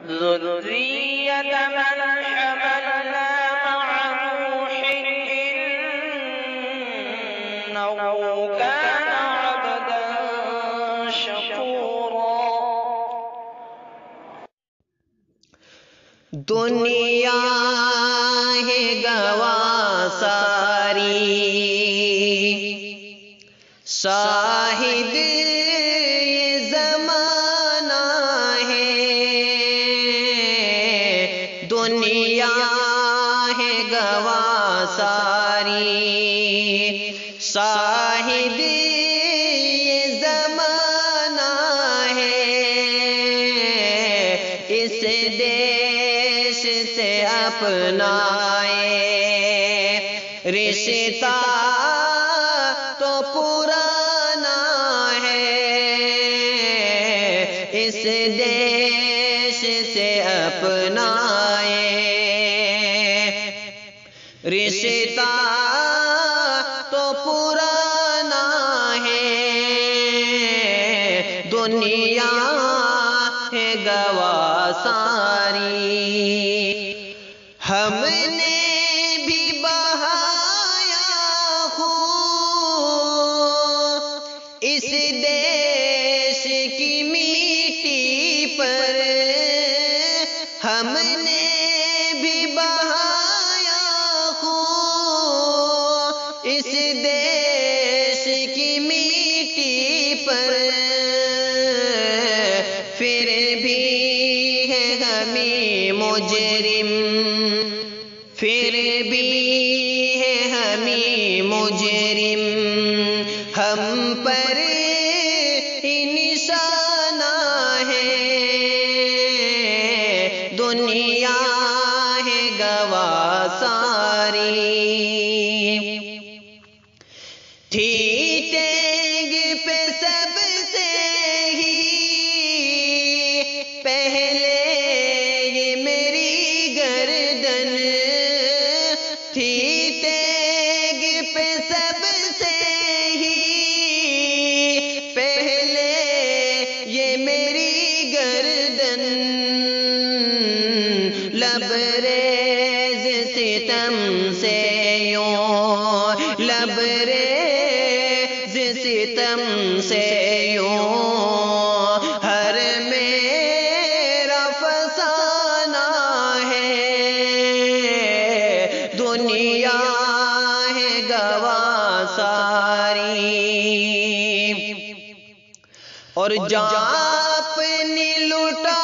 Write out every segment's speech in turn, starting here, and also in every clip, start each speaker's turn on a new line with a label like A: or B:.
A: ذرية من حملنا مع نوح إنه كان عبدا شكورا۔
B: دنیا ہے گواہ ساری، شاہد یہ زمانہ ہے۔ دنیا ہے گواہ ساری، شاہد یہ زمانہ ہے۔ اس دیش سے اپنائے رشتہ تو پرانا ہے۔ اس دیش سے اپنائے رشتہ تو پرانا ہے۔ دنیا ہے گواہ ساری، ہم نے بھی بہایا خون اس دیش کی مٹی پر۔ ہم نے بھی بہایا خون اس دیش کی مٹی پر۔ پھر بھی ہے ہمیں مجرم، پھر بھی ہے ہمیں مجرم، ہم پر ہی نشانہ ہے۔ دنیا ہے گواہ ساری، تھی ٹینگ پہ سب سے ہی پہلے یہ میری گردن، تھی ٹینگ پہ سب سے ہی پہلے یہ میری گردن۔ لبریز ستم سے یوں، لبریز ستم سے یوں ہر میرا فسانہ ہے۔ دنیا ہے گواہ ساری، اور جان اپنی لٹا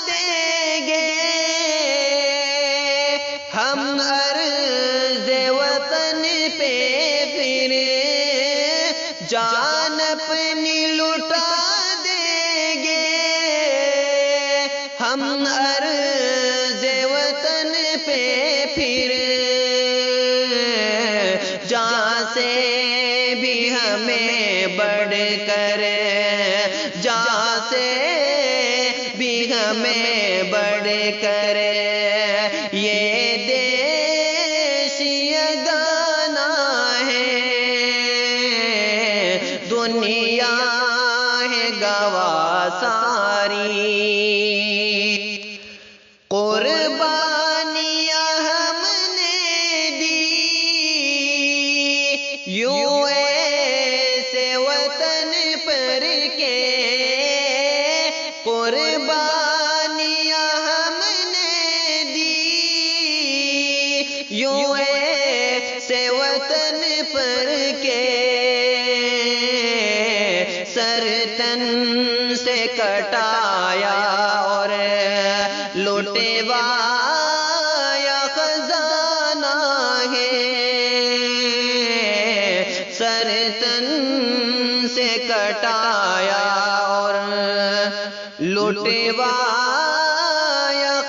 B: دیں گے ہم عرض وطن پہ پھر۔ جان اپنی لٹا دیں گے ہم عرض وطن پہ پھر۔ جان سے بھی ہمیں بڑھ کر، جان سے بھی ہمیں بڑھ کر یہ دیش یگانہ ہے۔ دنیا ہے گواہ ساری، قربانیاں ہم نے دی یوں ایسے وطن پر کے۔ قربانیاں ہم نے دی یوں ایسے وطن پر کے۔ سر تن سے کٹایا اور لٹوایا خزانہ ہے۔ سر تن سے کٹایا اور لٹوایا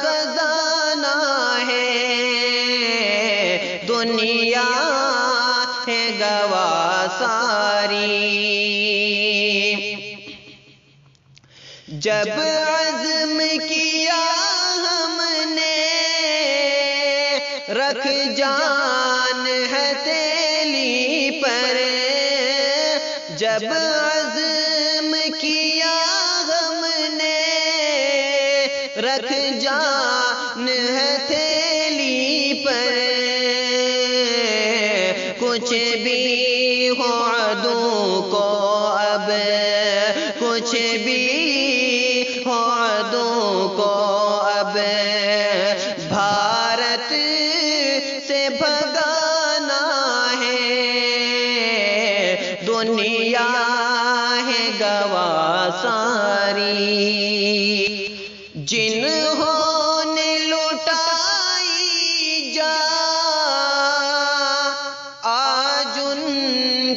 B: خزانہ ہے۔ دنیا ہے گواہ ساری، جب عزم کیا ہم نے رکھ جان ہتھیلی پر۔ جب عزم کیا ہم نے رکھ جان ہے تھیلی پر، کچھ بھی ہو عدو کو اب، کچھ بھی ہو عدو کو اب، بھارت سے بھگانا ہے، دنیا ہے گواہ ساری، جنہوں نے لٹائی جا آج ان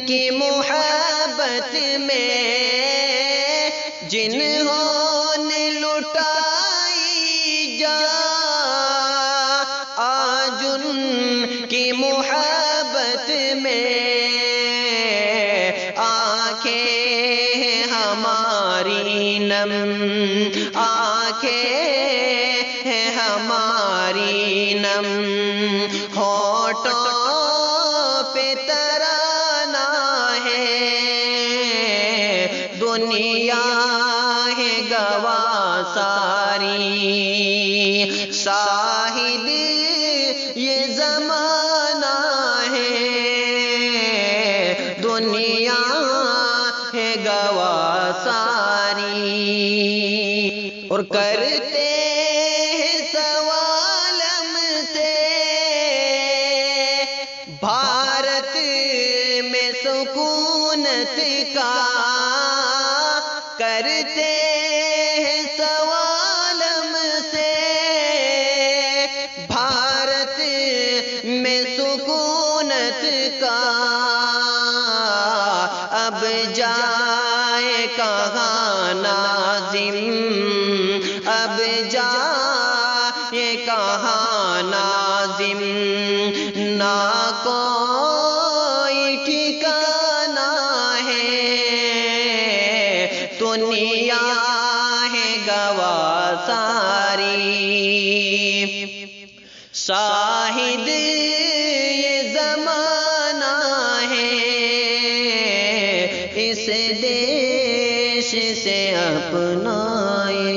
B: کی محبت میں، جنہوں نے لٹائی جا آج ان کی محبت میں، آنکھیں ہماری نم، آنکھیں ہماری نم، ہونٹوں پہ ترانہ ہے، دنیا ہے گواہ ساری، شاہد یہ زمانہ ہے، دنیا ہے گواہ ساری، اور کرتے ہیں سوال ہم سے، بھارت میں سکونت کا، کرتے ہیں سوال ہم سے، بھارت میں سکونت کا، اب جائے کہاں ناظم، اب جائے کہاں ناظم، نہ کوئی ٹھکانہ ہے، دنیا ہے گواہ ساری، شاہد یہ زمانہ ہے، اس دیش سے اپنائے